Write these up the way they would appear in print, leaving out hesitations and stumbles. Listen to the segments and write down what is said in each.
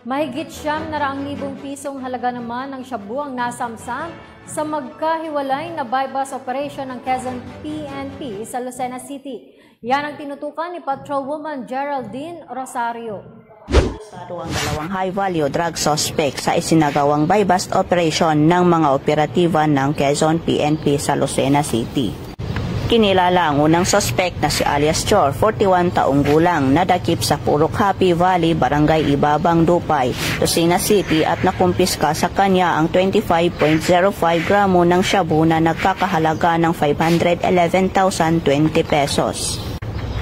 Mahigit 700,000 pisong halaga naman ng shabu ang nasamsam sa magkahiwalay na bypass operation ng Quezon PNP sa Lucena City. Yan ang tinutukan ni Patrolwoman Geraldine Rosario. Arestado ang dalawang high-value drug suspect sa isinagawang bypass operation ng mga operatiba ng Quezon PNP sa Lucena City. Kinilala ang unang suspect na si alias Chor, 41 taong gulang, nadakip sa Purok Happy Valley, Barangay Ibabang, Dupay, Lucena City at nakumpiska sa kanya ang 25.05 gramo ng shabu na nagkakahalaga ng 511,020 pesos.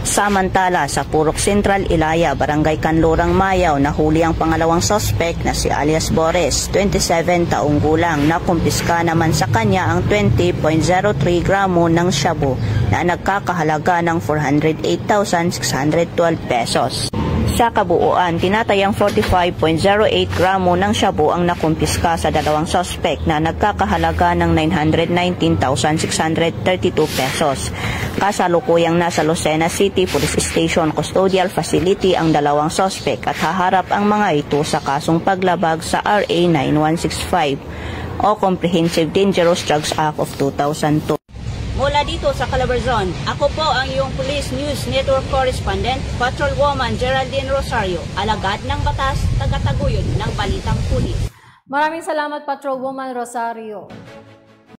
Samantala, sa Purok Central, Ilaya, Barangay Kanlurang, Mayaw, nahuli ang pangalawang suspect na si alias Boris, 27 taong gulang, na kumpiska naman sa kanya ang 20.03 gramo ng shabu na nagkakahalaga ng 408,612 pesos. Sa kabuuan, tinatayang 45.08 gramo ng shabu ang nakumpiska sa dalawang suspect na nagkakahalaga ng 919,632 pesos. Kasalukuyang nasa Lucena City Police Station Custodial Facility ang dalawang suspect at haharap ang mga ito sa kasong paglabag sa RA 9165 o Comprehensive Dangerous Drugs Act of 2002. Mula dito sa Calabarzon, ako po ang iyong Police News Network Correspondent, Patrolwoman Geraldine Rosario, alagad ng batas, tagataguyod ng balitang pulis. Maraming salamat, Patrolwoman Rosario.